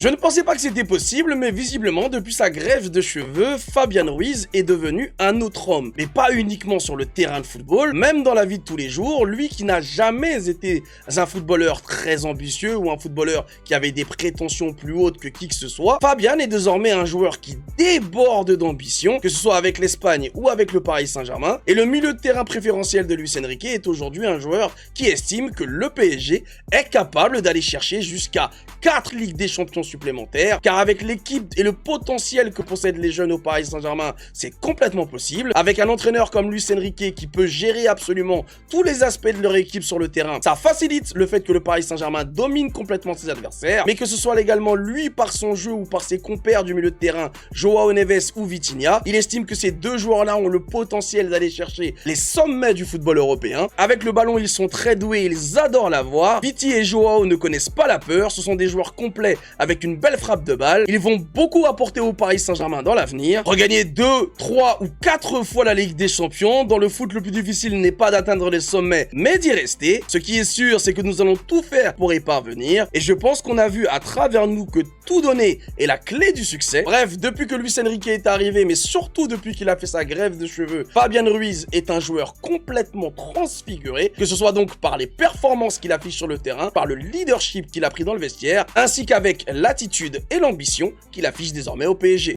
Je ne pensais pas que c'était possible, mais visiblement, depuis sa greffe de cheveux, Fabian Ruiz est devenu un autre homme. Mais pas uniquement sur le terrain de football, même dans la vie de tous les jours, lui qui n'a jamais été un footballeur très ambitieux ou un footballeur qui avait des prétentions plus hautes que qui que ce soit, Fabian est désormais un joueur qui déborde d'ambition, que ce soit avec l'Espagne ou avec le Paris Saint-Germain, et le milieu de terrain préférentiel de Luis Enrique est aujourd'hui un joueur qui estime que le PSG est capable d'aller chercher jusqu'à 4 Ligues des Champions supplémentaires, car avec l'équipe et le potentiel que possèdent les jeunes au Paris Saint-Germain, c'est complètement possible. Avec un entraîneur comme Luis Enrique qui peut gérer absolument tous les aspects de leur équipe sur le terrain, ça facilite le fait que le Paris Saint-Germain domine complètement ses adversaires, mais que ce soit également lui par son jeu ou par ses compères du milieu de terrain, Joao Neves ou Vitinha, il estime que ces deux joueurs-là ont le potentiel d'aller chercher les sommets du football européen. Avec le ballon, ils sont très doués, ils adorent l'avoir. Viti et Joao ne connaissent pas la peur, ce sont des joueurs complets avec une belle frappe de balle. Ils vont beaucoup apporter au Paris Saint-Germain dans l'avenir. Regagner 2, 3 ou 4 fois la Ligue des Champions. Dans le foot, le plus difficile n'est pas d'atteindre les sommets, mais d'y rester. Ce qui est sûr, c'est que nous allons tout faire pour y parvenir. Et je pense qu'on a vu à travers nous que tout donner est la clé du succès. Bref, depuis que Luis Enrique est arrivé, mais surtout depuis qu'il a fait sa greffe de cheveux, Fabian Ruiz est un joueur complètement transfiguré, que ce soit donc par les performances qu'il affiche sur le terrain, par le leadership qu'il a pris dans le vestiaire, ainsi qu'avec l'attitude et l'ambition qu'il affiche désormais au PSG.